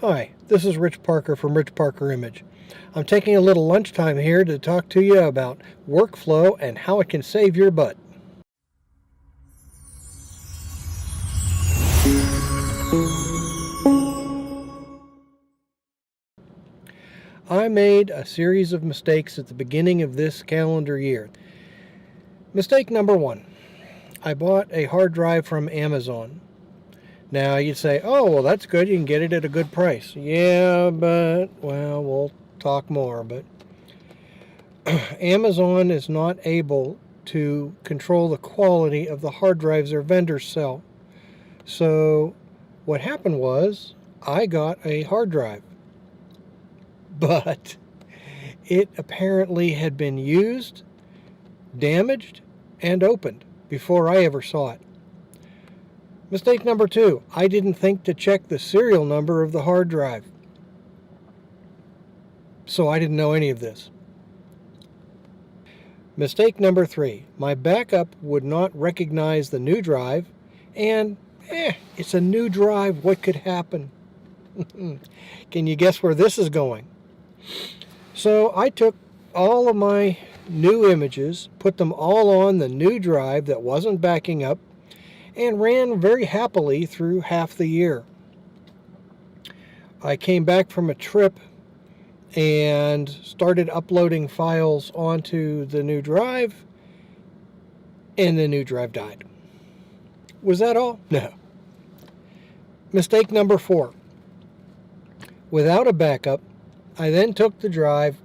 Hi, this is Rich Parker from Rich Parker Image. I'm taking a little lunchtime here to talk to you about workflow and how it can save your butt. I made a series of mistakes at the beginning of this calendar year. Mistake number one, I bought a hard drive from Amazon. Now you'd say, oh, well, that's good. You can get it at a good price. Yeah, but, well, we'll talk more. But Amazon is not able to control the quality of the hard drives their vendors sell. So what happened was I got a hard drive, but it apparently had been used, damaged, and opened before I ever saw it. Mistake number two, I didn't think to check the serial number of the hard drive. So I didn't know any of this. Mistake number three, my backup would not recognize the new drive, and it's a new drive, what could happen? Can you guess where this is going? So I took all of my new images, put them all on the new drive that wasn't backing up, and ran very happily through half the year. I came back from a trip and started uploading files onto the new drive, and the new drive died. Was that all? No. Mistake number four. Without a backup, I then took the drive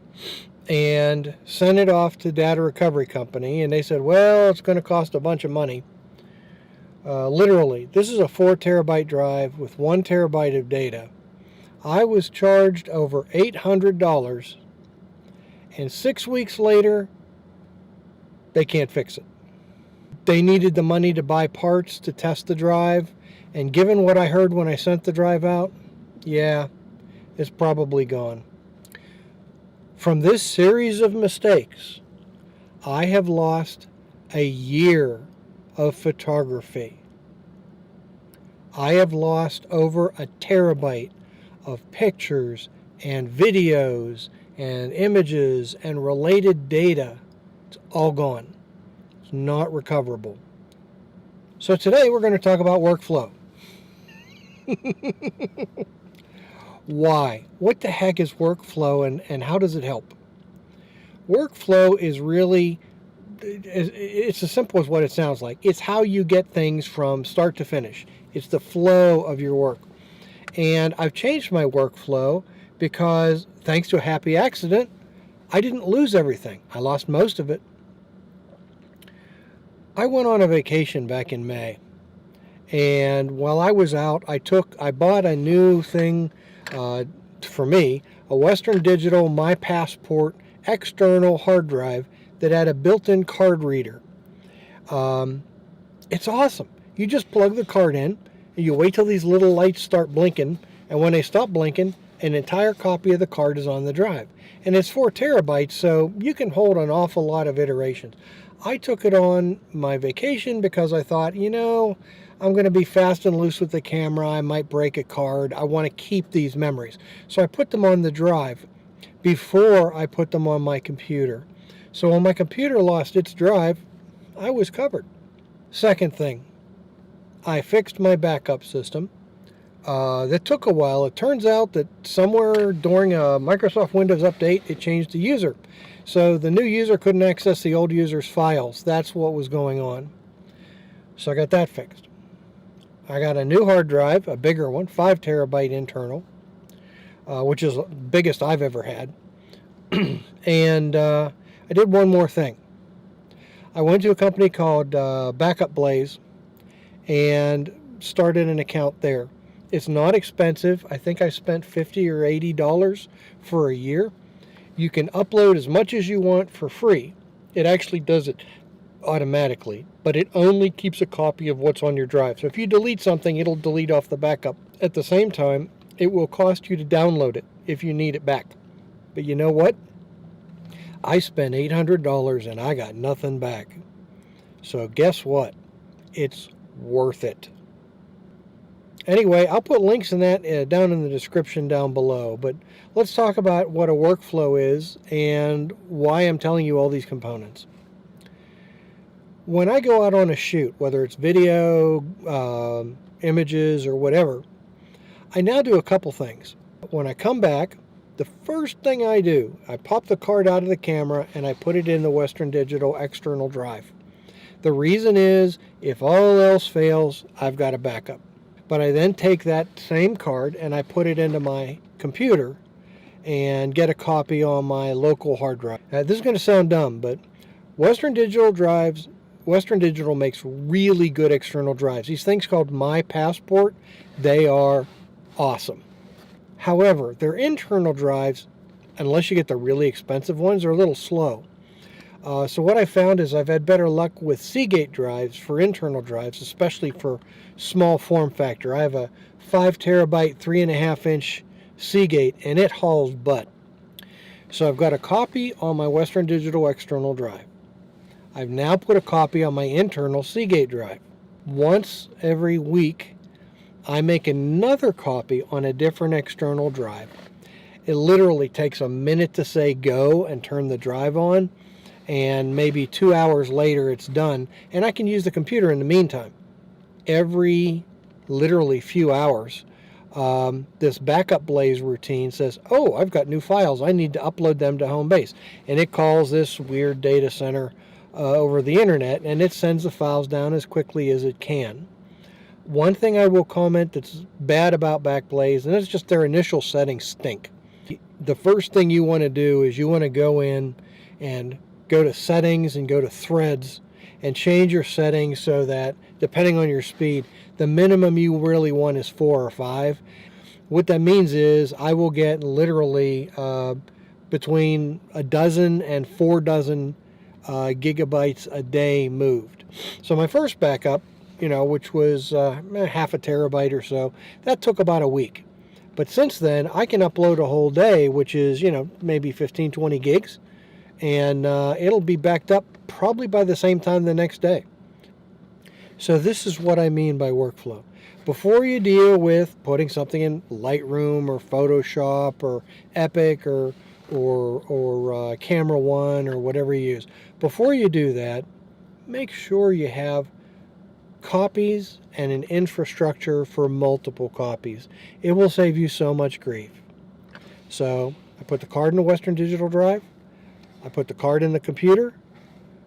and sent it off to Data Recovery Company, and they said, well, it's going to cost a bunch of money. Literally, this is a 4 terabyte drive with 1 terabyte of data. I was charged over $800, and 6 weeks later, they can't fix it. They needed the money to buy parts to test the drive, and given what I heard when I sent the drive out, yeah, it's probably gone. From this series of mistakes, I have lost a year of photography. I have lost over a terabyte of pictures and videos and images and related data. It's all gone. It's not recoverable. So today we're going to talk about workflow. Why? What the heck is workflow, and how does it help? Workflow is really, it's as simple as what it sounds like. It's how you get things from start to finish. It's the flow of your work. And I've changed my workflow because, thanks to a happy accident, I didn't lose everything. I lost most of it. I went on a vacation back in May. And while I was out, I bought a new thing for me, a Western Digital My Passport external hard drive that had a built-in card reader. It's awesome. You just plug the card in, and you wait till these little lights start blinking, and when they stop blinking, an entire copy of the card is on the drive. And it's 4 terabytes, so you can hold an awful lot of iterations. I took it on my vacation because I thought, I'm going to be fast and loose with the camera. I might break a card. I want to keep these memories. So I put them on the drive before I put them on my computer. So when my computer lost its drive, I was covered. Second thing, I fixed my backup system. That took a while. It turns out that somewhere during a Microsoft Windows update, it changed the user. So the new user couldn't access the old user's files. That's what was going on. So I got that fixed. I got a new hard drive, a bigger one, 5 terabyte internal, which is the biggest I've ever had. And I did one more thing. I went to a company called Backup Blaze and started an account there. It's not expensive. I think I spent $50 or $80 for a year. You can upload as much as you want for free. It actually does it automatically, but it only keeps a copy of what's on your drive. So if you delete something, it'll delete off the backup. At the same time, it will cost you to download it if you need it back. But you know what? I spent $800 and I got nothing back. So guess what? It's worth it. Anyway, I'll put links in that down in the description down below. But let's talk about what a workflow is and why I'm telling you all these components. When I go out on a shoot, whether it's video, images, or whatever, I now do a couple things. When I come back, the first thing I do, I pop the card out of the camera and I put it in the Western Digital external drive. The reason is, if all else fails, I've got a backup. But I then take that same card and I put it into my computer and get a copy on my local hard drive. This is going to sound dumb, but Western Digital makes really good external drives. These things called My Passport, they are awesome. However, their internal drives, unless you get the really expensive ones, are a little slow. So what I found is I've had better luck with Seagate drives for internal drives, especially for small form factor. I have a 5 terabyte, 3.5 inch Seagate, and it hauls butt. So I've got a copy on my Western Digital external drive. I've now put a copy on my internal Seagate drive. Once every week, I make another copy on a different external drive. It literally takes a minute to say go and turn the drive on, and maybe 2 hours later it's done, and I can use the computer in the meantime. Every literally few hours, this backup Blaze routine says, oh, I've got new files, I need to upload them to home base, and it calls this weird data center over the internet, and it sends the files down as quickly as it can. One thing I will comment that's bad about Backblaze, and it's just their initial settings stink. The first thing you want to do is you want to go in and go to settings and go to threads and change your settings so that, depending on your speed, the minimum you really want is 4 or 5. What that means is I will get literally between a dozen and 4 dozen gigabytes a day moved. So my first backup, which was half a terabyte or so, that took about a week. But since then, I can upload a whole day, which is, maybe 15, 20 gigs, and it'll be backed up probably by the same time the next day. So this is what I mean by workflow. Before you deal with putting something in Lightroom or Photoshop or Epic or Camera One or whatever you use, before you do that, make sure you have copies and an infrastructure for multiple copies. It will save you so much grief. So I put the card in the Western Digital drive. I put the card in the computer.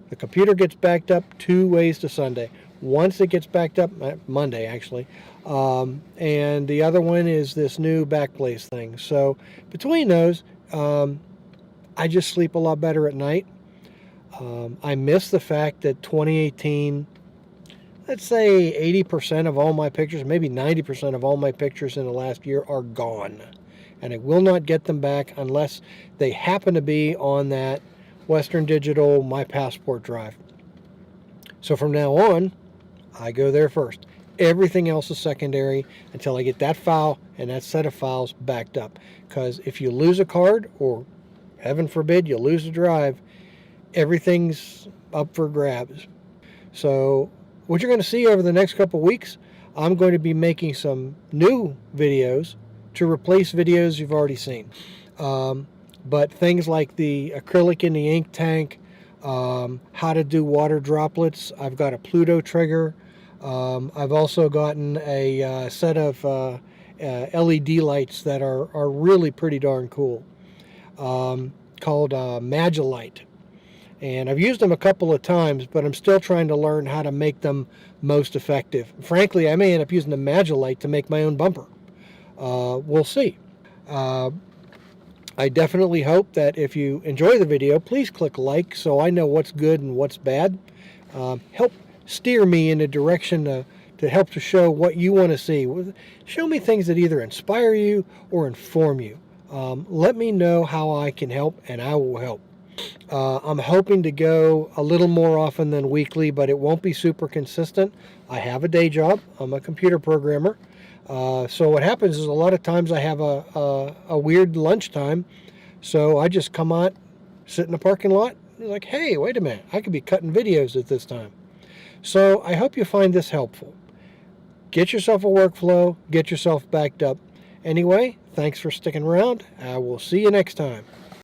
The computer gets backed up 2 ways to Sunday. Once it gets backed up, Monday actually, and the other one is this new Backblaze thing. So between those, I just sleep a lot better at night. I miss the fact that 2018, let's say 80% of all my pictures, maybe 90% of all my pictures in the last year are gone. And I will not get them back unless they happen to be on that Western Digital My Passport drive. So from now on, I go there first. Everything else is secondary until I get that file and that set of files backed up. Because if you lose a card, or heaven forbid you lose a drive, everything's up for grabs. So what you're going to see over the next couple weeks, I'm going to be making some new videos to replace videos you've already seen. But things like the acrylic in the ink tank, how to do water droplets. I've got a Pluto trigger. I've also gotten a set of LED lights that are really pretty darn cool, called Magilite. And I've used them a couple of times, but I'm still trying to learn how to make them most effective. Frankly, I may end up using the Magilite to make my own bumper. We'll see. I definitely hope that if you enjoy the video, please click like so I know what's good and what's bad. Help steer me in a direction to help to show what you want to see. Show me things that either inspire you or inform you. Let me know how I can help, and I will help. I'm hoping to go a little more often than weekly, but it won't be super consistent. I have a day job. I'm a computer programmer. So what happens is a lot of times I have a weird lunchtime, so I just come out, sit in the parking lot, and like, hey, wait a minute, I could be cutting videos at this time. So I hope you find this helpful. Get yourself a workflow, get yourself backed up. Anyway, thanks for sticking around. I will see you next time.